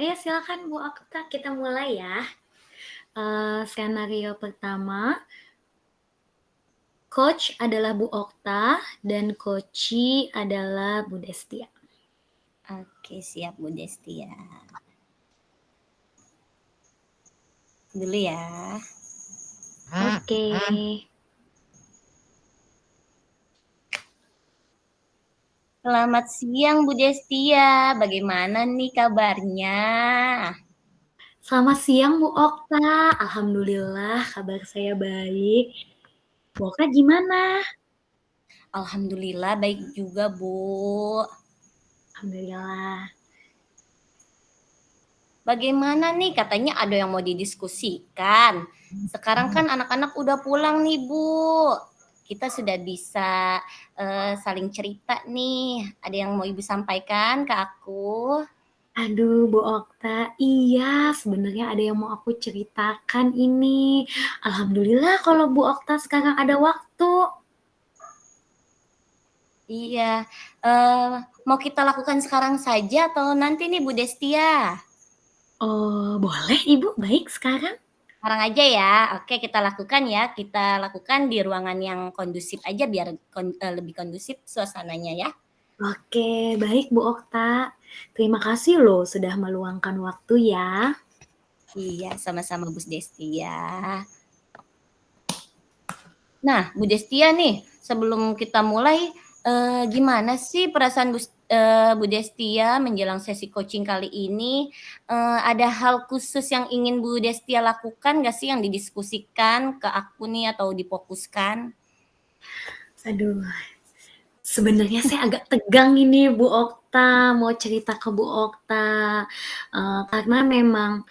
Ayo silakan Bu Okta, kita mulai ya. Skenario pertama, coach adalah Bu Okta dan coachee adalah Bu Destia. Oke, siap Bu Destia. Dulu ya. Oke. Selamat siang Bu Destia, bagaimana nih kabarnya? Selamat siang Bu Okta, alhamdulillah kabar saya baik. Bu Okta gimana? Alhamdulillah baik juga Bu. Alhamdulillah. Bagaimana nih, katanya ada yang mau didiskusikan. Sekarang kan anak-anak udah pulang nih Bu. Kita sudah bisa saling cerita nih. Ada yang mau Ibu sampaikan ke aku? Aduh Bu Okta, iya sebenarnya ada yang mau aku ceritakan ini. Alhamdulillah kalau Bu Okta sekarang ada waktu. Iya, mau kita lakukan sekarang saja atau nanti nih Bu Destia? Oh, boleh Ibu, baik sekarang. Sekarang aja ya, oke kita lakukan ya. Kita lakukan di ruangan yang kondusif aja biar lebih kondusif suasananya ya. Oke, baik Bu Okta. Terima kasih loh sudah meluangkan waktu ya. Iya, sama-sama Bu Destia. Nah, Bu Destia nih, sebelum kita mulai, gimana sih perasaan Bu Destia menjelang sesi coaching kali ini? Ada hal khusus yang ingin Bu Destia lakukan nggak sih yang didiskusikan ke aku nih atau difokuskan? Aduh, sebenarnya saya agak tegang ini Bu Okta, mau cerita ke Bu Okta. Karena memang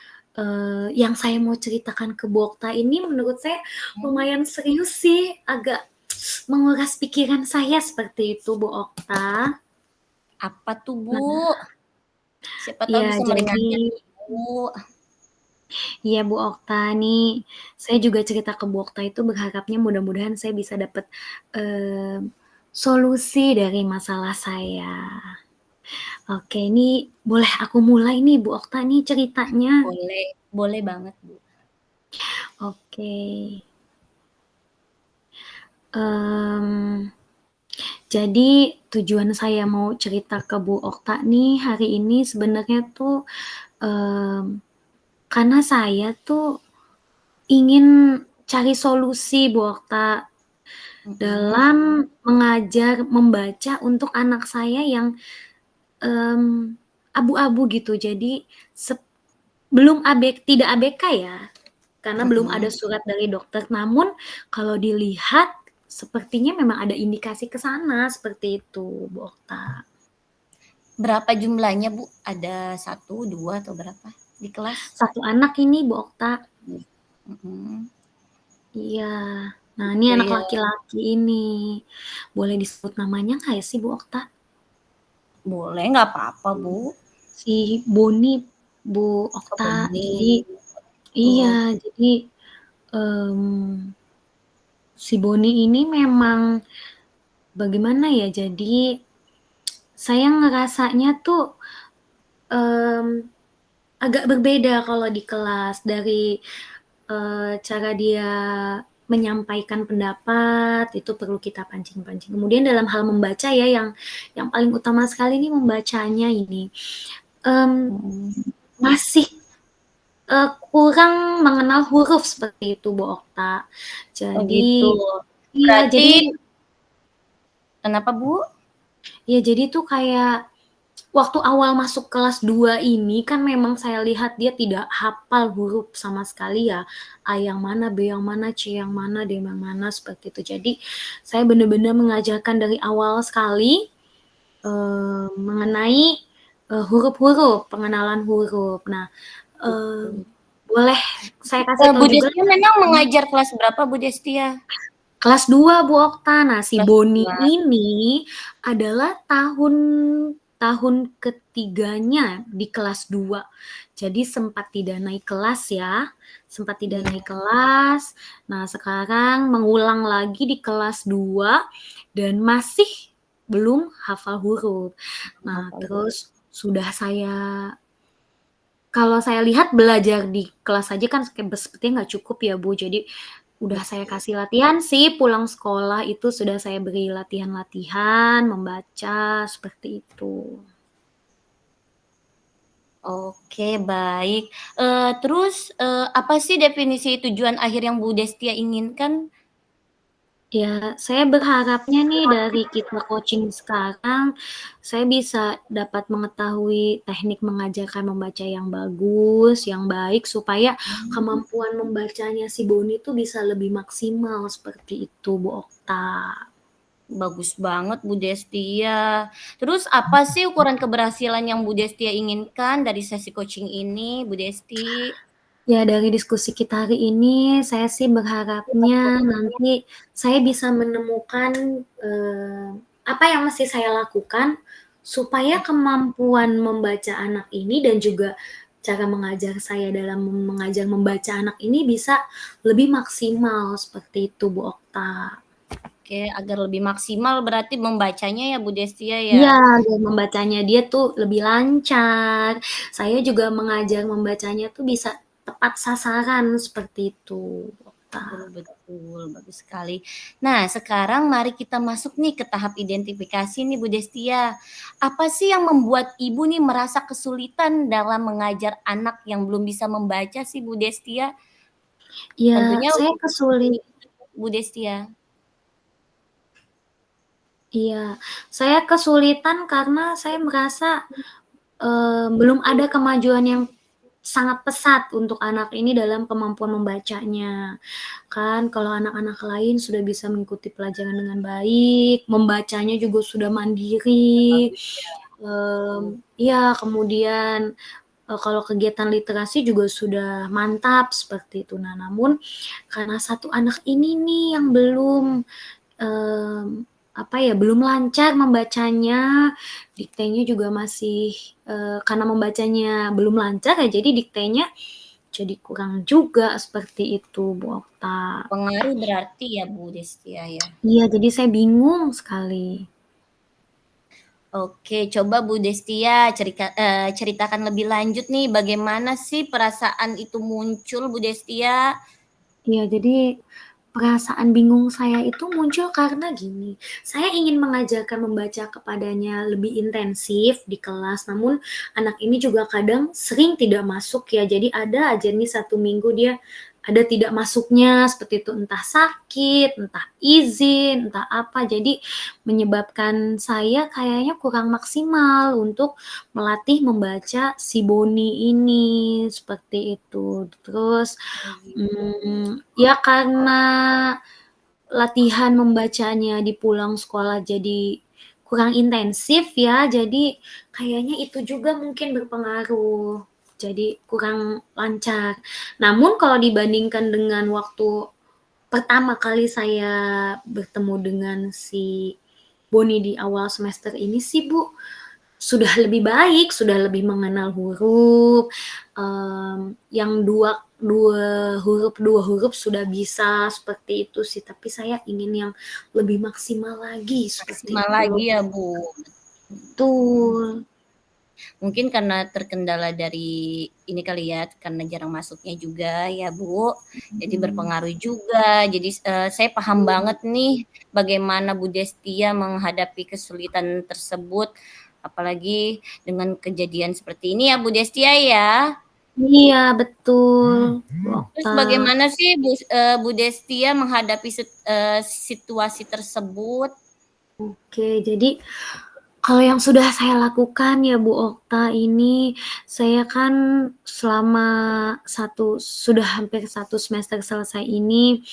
yang saya mau ceritakan ke Bu Okta ini menurut saya lumayan serius sih, agak menguras pikiran saya seperti itu Bu Okta. Apa tuh Bu? Nah, Siapa tahu ya bisa jadi meringankan Ibu. iya Bu Okta nih, saya juga cerita ke Bu Okta itu berharapnya mudah-mudahan saya bisa dapat solusi dari masalah saya. Oke, ini boleh aku mulai nih Bu Okta nih ceritanya. Boleh, boleh banget Bu. Oke. Jadi tujuan saya mau cerita ke Bu Okta nih hari ini sebenarnya tuh karena saya tuh ingin cari solusi Bu Okta dalam mengajar membaca untuk anak saya yang abu-abu gitu. Jadi belum tidak ABK ya, karena belum ada surat dari dokter. Namun kalau dilihat sepertinya memang ada indikasi ke sana seperti itu, Bu Okta. Berapa jumlahnya Bu? Ada 1, 2 atau berapa di kelas? Satu anak ini Bu Okta. Mhm. Iya. Nah, ini Oke anak ya. laki-laki ini. Boleh disebut namanya nggak ya sih Bu Okta? Boleh, nggak apa-apa Bu. Si Boni Bu Oh, Okta. Jadi Boni. iya, Oh, jadi um, si Boni ini memang bagaimana ya? Jadi saya ngerasanya tuh agak berbeda kalau di kelas dari cara dia menyampaikan pendapat itu perlu kita pancing-pancing. Kemudian dalam hal membaca ya yang paling utama sekali ini membacanya ini masih kurang mengenal huruf seperti itu Bu Okta. oh Jadi gitu. iya, Berarti jadi kenapa Bu? ya jadi tuh kayak waktu awal masuk kelas 2 ini kan memang saya lihat dia tidak hafal huruf sama sekali ya. A yang mana, B yang mana, C yang mana, D yang mana, seperti itu. Jadi saya benar-benar mengajarkan dari awal sekali mengenai huruf-huruf, pengenalan huruf. Nah, boleh saya kasih tahu Bu juga Destia memang mengajar kelas berapa Bu Destia? kelas 2 Bu Okta. Nah, si Kelas Boni 2. ini adalah tahun ketiganya di kelas 2. Jadi sempat tidak naik kelas ya, sempat tidak naik kelas. Nah, sekarang mengulang lagi di kelas 2 dan masih belum hafal huruf. Nah, Hafal Bu. terus sudah saya Kalau saya lihat belajar di kelas aja kan sepertinya nggak cukup ya, Bu. Jadi udah saya Betul. kasih latihan sih, pulang sekolah itu sudah saya beri latihan-latihan, membaca, seperti itu. Oke, baik. Terus, apa sih definisi tujuan akhir yang Bu Destia inginkan? Ya, saya berharapnya nih dari kita coaching sekarang, saya bisa dapat mengetahui teknik mengajarkan membaca yang bagus, yang baik, supaya Mmm. kemampuan membacanya si Boni tuh bisa lebih maksimal, seperti itu, Bu Okta. Bagus banget Bu Destia. Terus apa sih ukuran keberhasilan yang Bu Destia inginkan dari sesi coaching ini, Bu Desti? Ya, dari diskusi kita hari ini, saya sih berharapnya nanti saya bisa menemukan, apa yang mesti saya lakukan supaya kemampuan membaca anak ini dan juga cara mengajar saya dalam mengajar membaca anak ini bisa lebih maksimal, seperti itu, Bu Okta. Oke, agar lebih maksimal berarti membacanya ya Bu Destia Iya, ya? biar membacanya dia tuh lebih lancar. Saya juga mengajar membacanya tuh bisa tepat sasaran, seperti itu, Okta. Betul betul, bagus sekali. Nah, sekarang mari kita masuk nih ke tahap identifikasi nih Bu Destia. Apa sih yang membuat Ibu nih merasa kesulitan dalam mengajar anak yang belum bisa membaca sih Bu Destia? Ya, Tentunya saya untuk ini kesulit Bu Destia. iya, saya kesulitan karena saya merasa, belum ada kemajuan yang sangat pesat untuk anak ini dalam kemampuan membacanya. Kan kalau anak-anak lain sudah bisa mengikuti pelajaran dengan baik, membacanya juga sudah Sudah mandiri, bagus ya, betul. iya, kemudian, kalau kegiatan literasi juga sudah mantap, seperti itu. Nah, namun karena satu anak ini nih yang belum apa ya, belum lancar membacanya, diktenya juga masih karena membacanya belum lancar ya, jadi diktenya jadi kurang juga, seperti itu, Bu Okta. Berpengaruh berarti ya Bu Destia ya? Iya, jadi saya bingung sekali. Oke, coba Bu Destia ceritakan lebih lanjut nih bagaimana sih perasaan itu muncul Bu Destia? Iya, jadi perasaan bingung saya itu muncul karena gini, saya ingin mengajarkan membaca kepadanya lebih intensif di kelas, namun anak ini juga kadang sering tidak masuk ya. Jadi ada aja nih 1 minggu dia ada tidak masuknya seperti itu, entah sakit, entah izin, entah apa. Jadi menyebabkan saya kayaknya kurang maksimal untuk melatih membaca si Boni ini, seperti itu. Terus Oh gitu. Ya karena latihan membacanya di pulang sekolah jadi kurang intensif ya, jadi kayaknya itu juga mungkin berpengaruh, jadi kurang lancar. Namun kalau dibandingkan dengan waktu pertama kali saya bertemu dengan si Boni di awal semester ini sih, Bu, sudah lebih baik, sudah lebih mengenal huruf, yang dua huruf sudah bisa, seperti itu sih. Tapi saya ingin yang lebih maksimal lagi, seperti Maksimal itu loh. lagi ya Bu. Betul. Mungkin karena terkendala dari ini kali ya, karena jarang masuknya juga ya Bu, jadi Mhm. berpengaruh juga. Jadi, saya paham banget nih bagaimana Bu Destia menghadapi kesulitan tersebut, apalagi dengan kejadian seperti ini ya Bu Destia ya. Iya, betul, Bu Terus Okta. bagaimana sih Bu Destia menghadapi situasi tersebut? Oke, jadi kalau yang sudah saya lakukan ya Bu Okta ini, saya kan selama sudah hampir 1 semester selesai ini,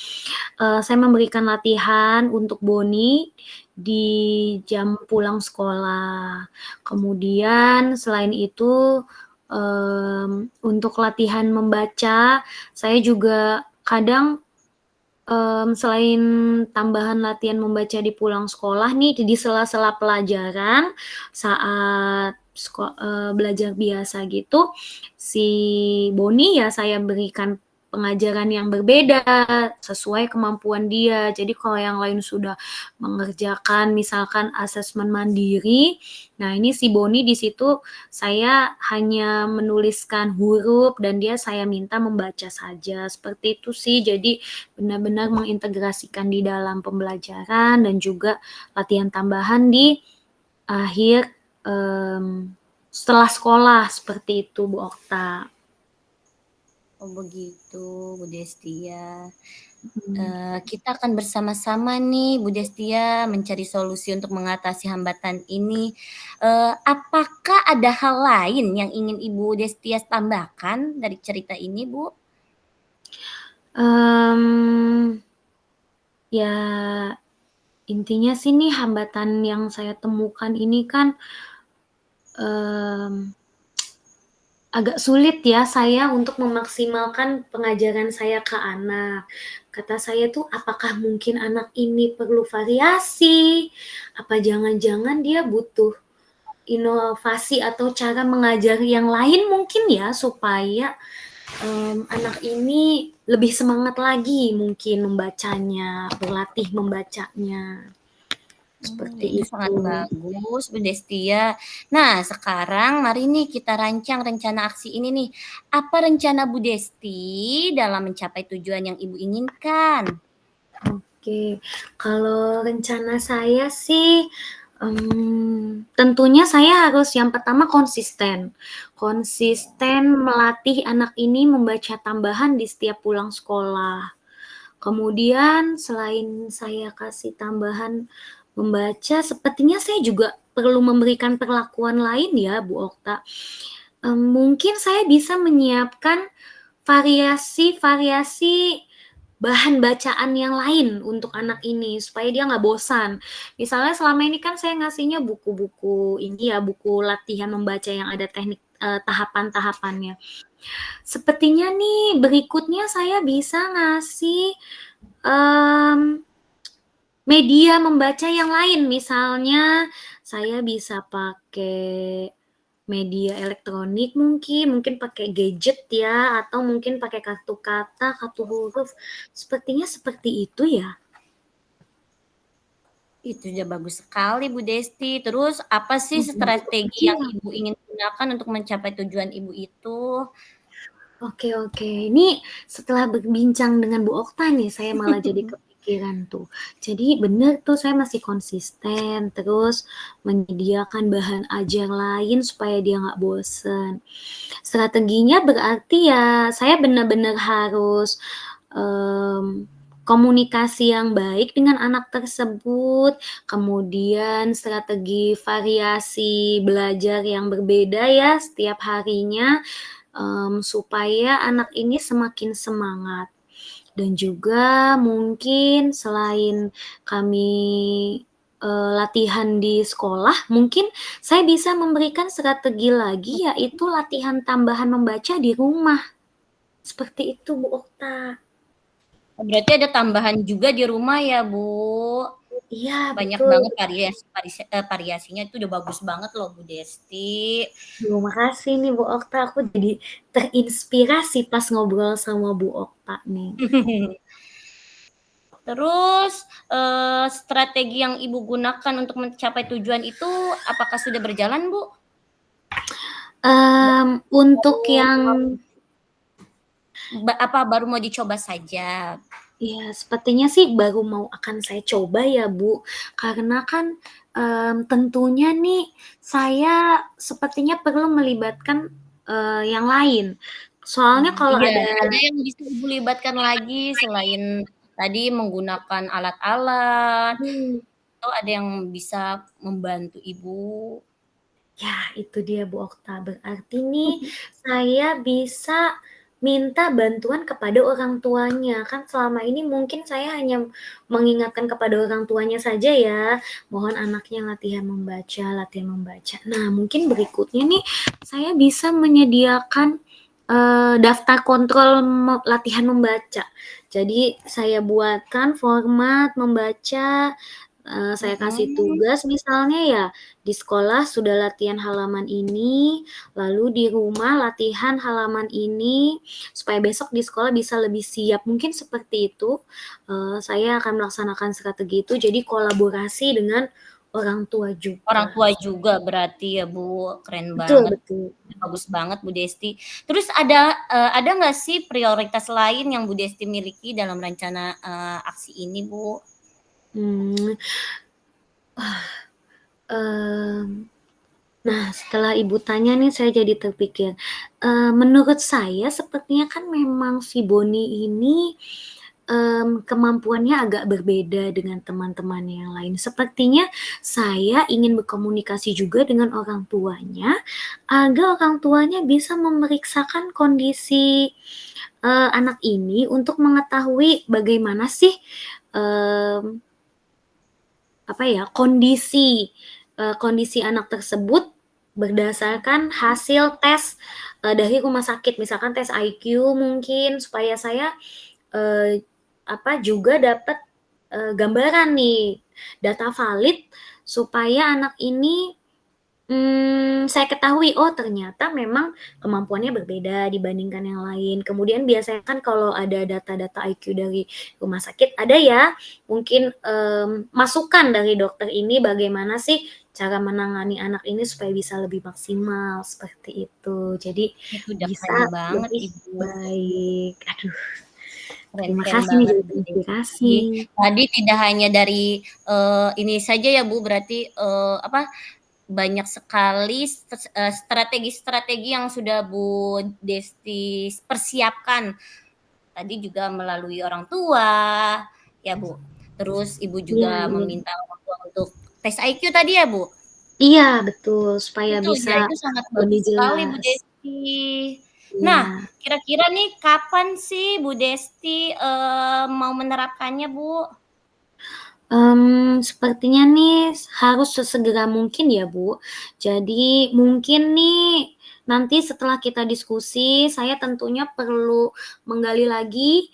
saya memberikan latihan untuk Boni di jam pulang sekolah. Kemudian selain itu, untuk latihan membaca, saya juga kadang selain tambahan latihan membaca di pulang sekolah nih, di sela-sela pelajaran, saat belajar biasa gitu, si Boni ya saya berikan pengajaran yang berbeda sesuai kemampuan dia. Jadi kalau yang lain sudah mengerjakan misalkan asesmen mandiri, nah ini si Boni di situ saya hanya menuliskan huruf dan saya minta membaca saja. Seperti itu sih. Jadi benar-benar mengintegrasikan di dalam pembelajaran dan juga latihan tambahan di akhir setelah sekolah, seperti itu Bu Okta. Oh begitu Bu Destia. Mhm. Kita akan bersama-sama nih Bu Destia mencari solusi untuk mengatasi hambatan ini. Apakah ada hal lain yang ingin Ibu Destia tambahkan dari cerita ini, Bu? Ya intinya sih nih hambatan yang saya temukan ini kan, agak sulit ya saya untuk memaksimalkan pengajaran saya ke anak. Kata saya tuh, apakah mungkin anak ini perlu variasi? Apa jangan-jangan dia butuh inovasi atau cara mengajar yang lain mungkin ya, supaya, anak ini lebih semangat lagi mungkin membacanya, berlatih membacanya. Seperti Ini sangat itu. bagus Bu Destia. Nah, sekarang mari nih kita rancang rencana aksi ini nih. Apa rencana Bu Desti dalam mencapai tujuan yang Ibu inginkan? Oke, kalau rencana saya sih, tentunya saya harus yang pertama konsisten. Konsisten melatih anak ini membaca tambahan di setiap pulang sekolah. Kemudian selain saya kasih tambahan membaca, sepertinya saya juga perlu memberikan perlakuan lain ya Bu Okta. Mungkin saya bisa menyiapkan variasi-variasi bahan bacaan yang lain untuk anak ini, supaya dia nggak bosan. Misalnya selama ini kan saya ngasihnya buku-buku ini ya, buku latihan membaca yang ada teknik tahapan-tahapannya. Sepertinya nih berikutnya saya bisa ngasih media membaca yang lain. Misalnya saya bisa pakai media elektronik mungkin pakai gadget ya, atau mungkin pakai kartu kata, kartu huruf. Sepertinya seperti itu ya. Itu udah bagus sekali Bu Desti. Terus apa sih strategi yang Iya. Ibu ingin gunakan untuk mencapai tujuan Ibu itu? Oke. Ini setelah berbincang dengan Bu Okta nih, saya malah jadi kepikiran tuh. Jadi bener tuh saya masih konsisten, terus menyediakan bahan ajar lain supaya dia nggak bosen. Strateginya berarti ya saya benar-benar harus, komunikasi yang baik dengan anak tersebut, kemudian strategi variasi belajar yang berbeda ya setiap harinya, supaya anak ini semakin semangat. Dan juga mungkin selain kami, latihan di sekolah, mungkin saya bisa memberikan strategi lagi, yaitu latihan tambahan membaca di rumah. Seperti itu, Bu Okta. Berarti ada tambahan juga di rumah ya Bu? Iya, Banyak betul. banget variasinya itu udah bagus banget loh Bu Desti. Terima kasih nih Bu Okta, aku jadi terinspirasi pas ngobrol sama Bu Okta nih. Terus, strategi yang Ibu gunakan untuk mencapai tujuan itu apakah sudah berjalan, Bu? Untuk Baru yang apa baru mau dicoba saja? ya sepertinya sih baru mau akan saya coba ya, Bu. Karena kan, tentunya nih saya sepertinya perlu melibatkan, yang lain. Soalnya kalau Iya, ada ada yang bisa Ibu libatkan lagi selain tadi menggunakan alat-alat, hmm, atau ada yang bisa membantu Ibu? ya itu dia Bu Okta, berarti nih saya bisa minta bantuan kepada orang tuanya. Kan selama ini mungkin saya hanya mengingatkan kepada orang tuanya saja ya, mohon anaknya latihan membaca latihan membaca. Nah, mungkin berikutnya nih saya bisa menyediakan, daftar kontrol latihan membaca. Jadi saya buatkan format membaca, Saya kasih Mhm. tugas misalnya ya, di sekolah sudah latihan halaman ini, lalu di rumah latihan halaman ini, supaya besok di sekolah bisa lebih siap. Mungkin seperti itu, saya akan melaksanakan strategi itu, jadi kolaborasi dengan orang tua Orang juga. tua juga berarti ya, Bu, keren Betul banget, betul. bagus banget Bu Desti. Terus ada nggak sih prioritas lain yang Bu Desti miliki dalam rencana, aksi ini, Bu? Mmm, mmm, nah setelah Ibu tanya nih saya jadi terpikir, menurut saya sepertinya kan memang si Boni ini, kemampuannya agak berbeda dengan teman-teman yang lain. Sepertinya saya ingin berkomunikasi juga dengan orang tuanya, agar orang tuanya bisa memeriksakan kondisi, anak ini untuk mengetahui bagaimana sih, mmm apa ya, kondisi anak tersebut berdasarkan hasil tes, dari rumah sakit. Misalkan tes IQ mungkin supaya saya, eee, juga dapat, gambaran nih, data valid supaya anak ini saya ketahui, oh ternyata memang kemampuannya berbeda dibandingkan yang lain. Kemudian biasanya kan kalau ada data-data IQ dari rumah sakit, ada ya mungkin, masukan dari dokter ini bagaimana sih cara menangani anak ini supaya bisa lebih maksimal, seperti itu. Jadi Itu udah bisa keren banget, lebih Ibu. baik. Aduh, terima Keren-keren kasih nih banget jadi Bu inspirasi. Desti. Tadi tidak hanya dari, ini saja ya Bu, berarti, banyak sekali strategi-strategi yang sudah Bu Desti persiapkan. Tadi juga melalui orang tua, ya Bu. Terus Ibu Iya juga iya. meminta orang tua untuk tes IQ tadi ya Bu? Iya betul, supaya Itu bisa ya, itu sangat lebih bagus sekali Bu jelas. Desti. Nah, Iya. kira-kira nih kapan sih Bu Desti, mau menerapkannya Bu? Sepertinya nih harus sesegera mungkin ya, Bu. Jadi mungkin nih nanti setelah kita diskusi, saya tentunya perlu menggali lagi,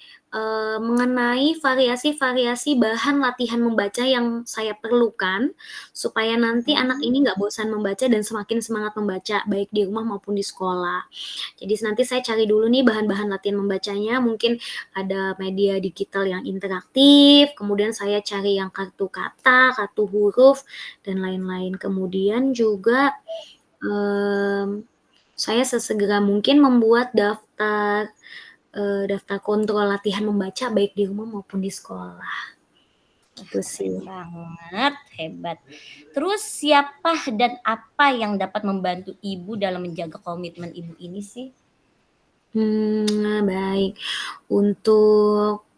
mengenai variasi-variasi bahan latihan membaca yang saya perlukan, supaya nanti anak Mhm. ini nggak bosan membaca dan semakin semangat membaca, baik di rumah maupun di sekolah. Jadi nanti saya cari dulu nih bahan-bahan latihan membacanya, mungkin ada media digital yang interaktif, kemudian saya cari yang kartu kata, kartu huruf, dan lain-lain. Kemudian juga, mmm, saya sesegera mungkin membuat daftar kontrol latihan membaca baik di rumah maupun di sekolah. Itu Keren sih. banget, hebat. Terus siapa dan apa yang dapat membantu Ibu dalam menjaga komitmen Ibu ini sih? Baik. Untuk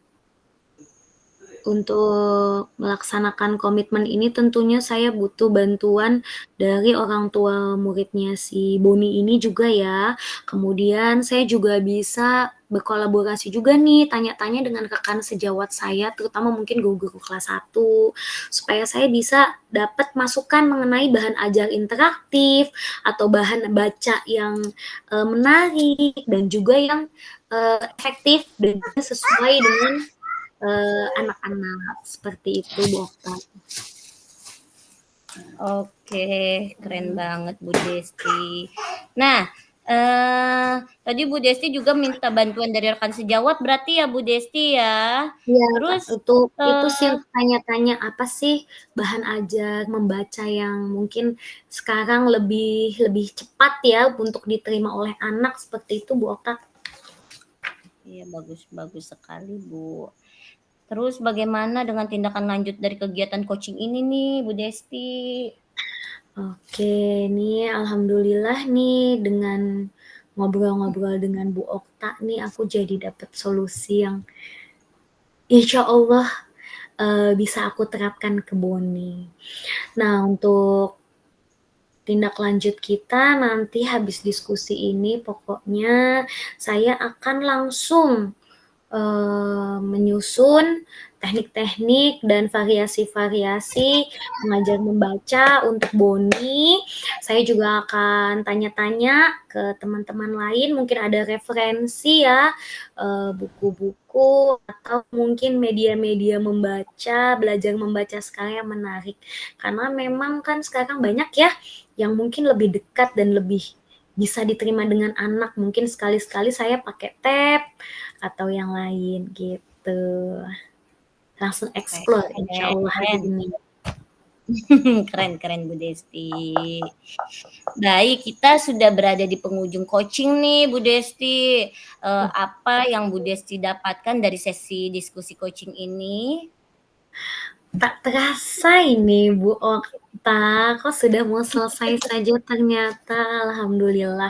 Untuk melaksanakan komitmen ini tentunya saya butuh bantuan dari orang tua muridnya si Boni ini juga ya. Kemudian saya juga bisa berkolaborasi juga nih, tanya-tanya dengan rekan sejawat saya, terutama mungkin guru-guru kelas 1, supaya saya bisa dapat masukan mengenai bahan ajar interaktif, atau bahan baca yang, menarik dan juga yang, efektif dan juga sesuai dengan anak-anak, seperti itu, Bu Okta. Oke, keren Mhm. banget Bu Desti. Nah, tadi Bu Desti juga minta bantuan dari rekan sejawat berarti ya Bu Desti ya? Iya, Kak, Terus, untuk itu sih, eee untuk tanya-tanya apa sih bahan ajar membaca yang mungkin sekarang lebih lebih cepat ya untuk diterima oleh anak, seperti itu, Bu Okta. iya bagus bagus sekali Bu. Terus bagaimana dengan tindakan lanjut dari kegiatan coaching ini nih Bu Desti? Oke, nih alhamdulillah nih dengan ngobrol-ngobrol dengan Bu Okta nih aku jadi dapat solusi yang insya Allah, bisa aku terapkan ke Boni. Nah, untuk tindak lanjut kita nanti habis diskusi ini pokoknya saya akan langsung, menyusun teknik-teknik dan variasi-variasi mengajar membaca untuk Boni, Saya juga akan tanya-tanya ke teman-teman lain, mungkin ada referensi ya, buku-buku atau mungkin media-media membaca, belajar membaca sekarang yang menarik. Karena memang kan sekarang banyak ya, yang mungkin lebih dekat dan lebih bisa diterima dengan anak. Mungkin sekali-sekali saya pakai tab atau yang lain gitu. Langsung explore insya Allah hari Keren. ini. Keren Bu Desti. Baik, kita sudah berada di penghujung coaching nih Bu Desti. Apa yang Bu Desti dapatkan dari sesi diskusi coaching ini? Tak terasa ini Bu Okta, kok sudah mau selesai saja ternyata, alhamdulillah.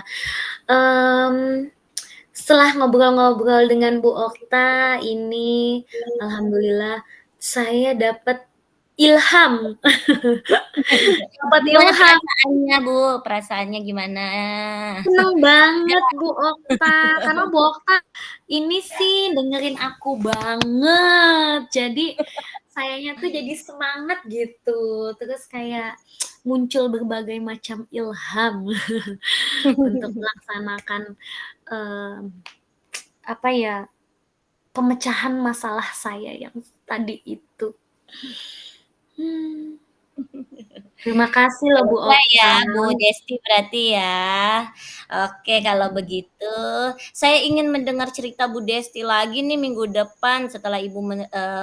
Setelah ngobrol-ngobrol dengan Bu Okta ini, alhamdulillah saya dapat ilham. Dapat Gimana ilham. perasaannya Bu? Perasaannya gimana? Seneng banget Bu Okta, karena Bu Okta ini sih dengerin aku banget. Jadi sayanya tuh jadi semangat gitu. Terus kayak muncul berbagai macam ilham untuk melaksanakan apa ya, pemecahan masalah saya yang tadi itu. Terima kasih loh Bu Selesai ya Okta. Bu Desti berarti ya. Oke kalau begitu saya ingin mendengar cerita Bu Desti lagi nih minggu depan setelah Ibu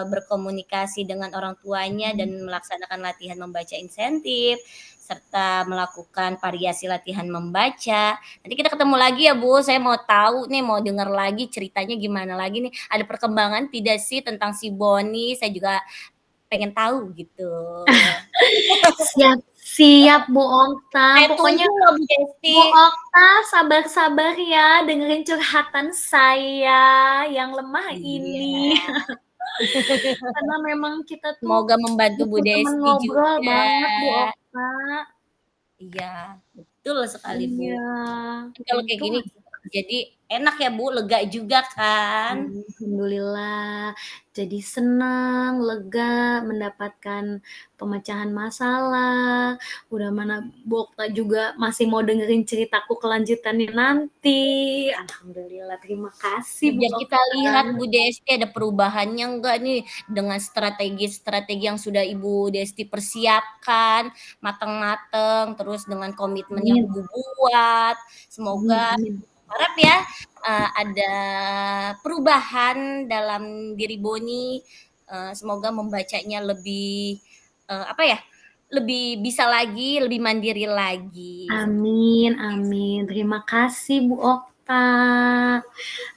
berkomunikasi dengan orang tuanya dan melaksanakan latihan membaca insentif serta melakukan variasi latihan membaca. Nanti kita ketemu lagi ya Bu, saya mau tahu nih, mau dengar lagi ceritanya gimana lagi nih. Ada perkembangan tidak sih tentang si Boni? Saya juga pengen tahu gitu. Siap, siap Bu Okta. Saya Pokoknya tunggu loh Bu Desti. Bu Okta sabar-sabar ya dengerin curhatan saya yang lemah ini. Iya. Karena memang kita tuh Semoga membantu Bu butuh temen Desti ngobrol juga. banget Bu Okta. Iya, betul sekali Bu. Iya, Kalau kayak untung gini aja. jadi enak ya Bu, lega juga kan? Alhamdulillah, jadi senang, lega, mendapatkan pemecahan masalah. Udah mana Bu Okta juga masih mau dengerin ceritaku kelanjutannya nanti. Alhamdulillah, terima kasih Bu Biar kita lihat Okta. Bu Desti ada perubahannya enggak nih dengan strategi-strategi yang sudah Ibu Desti persiapkan mateng-mateng, terus dengan komitmen yang Amin, Ibu buat. amin, Semoga amin. harap ya ada perubahan dalam diri Boni. Semoga membacanya lebih apa ya? Lebih bisa lagi, lebih mandiri lagi. Amin, amin. Terima kasih Bu Okta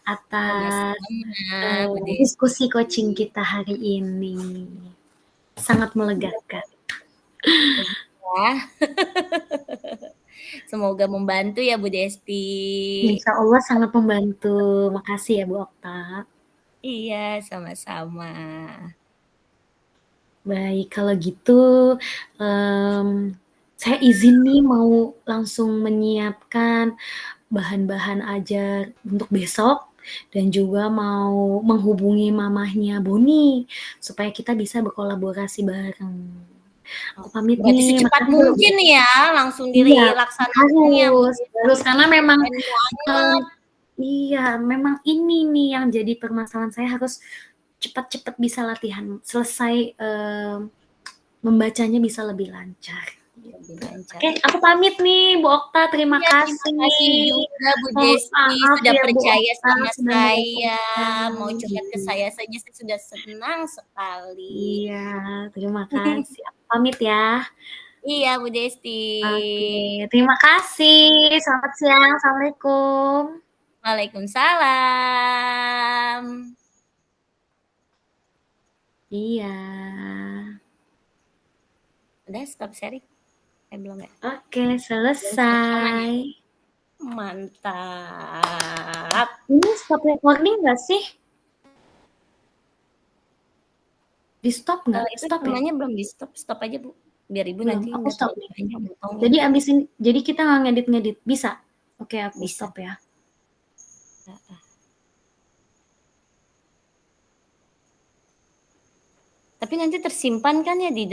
atas Sama-sama Bu Desti. diskusi coaching kita hari ini. Sangat melegakan. Ya. Semoga membantu ya Bu Desti. Insya Allah sangat membantu. Makasih ya Bu Okta. Iya, sama-sama. Baik, kalau gitu saya izin nih mau langsung menyiapkan bahan-bahan ajar untuk besok dan juga mau menghubungi mamahnya Boni supaya kita bisa berkolaborasi bareng. Aku pamit Berarti nih, secepat makasih loh Bu. mungkin ya langsung Iya, dilaksanakan ya Bu harus, Desti. harus karena memang Keren eee, banget. iya, memang ini nih yang jadi permasalahan saya harus cepat-cepat bisa latihan, selesai, membacanya bisa lebih lancar, Lebih gitu. lancar. Oke, aku pamit nih Bu Okta, terima Iya, terima kasih kasih. juga Bu Mohon Desti maaf sudah ya Bu percaya Okta sama sudah saya, merepotkan. mau curhat ke Iya, saya saja saya sudah senang sekali. iya, terima kasih. Aku pamit ya. Iya Bu Desti. Oke, terima kasih. Selamat siang, assalamualaikum. Waalaikumsalam. Iya. Udah stop sharing? Belum ya? Oke, Belum stop rekaman ya? selesai. Mantap. Ini stop recording nggak sih? Di-stop nggak? Itu Stop ya? namanya belum di-stop, stop aja Bu, biar Ibu Belum, nanti aku nggak stop terlalu nih. panjang potongnya. Jadi abis ini, jadi kita nggak ngedit-ngedit, bisa? Oke, aku Bisa. stop ya. Tapi nanti tersimpan kan ya di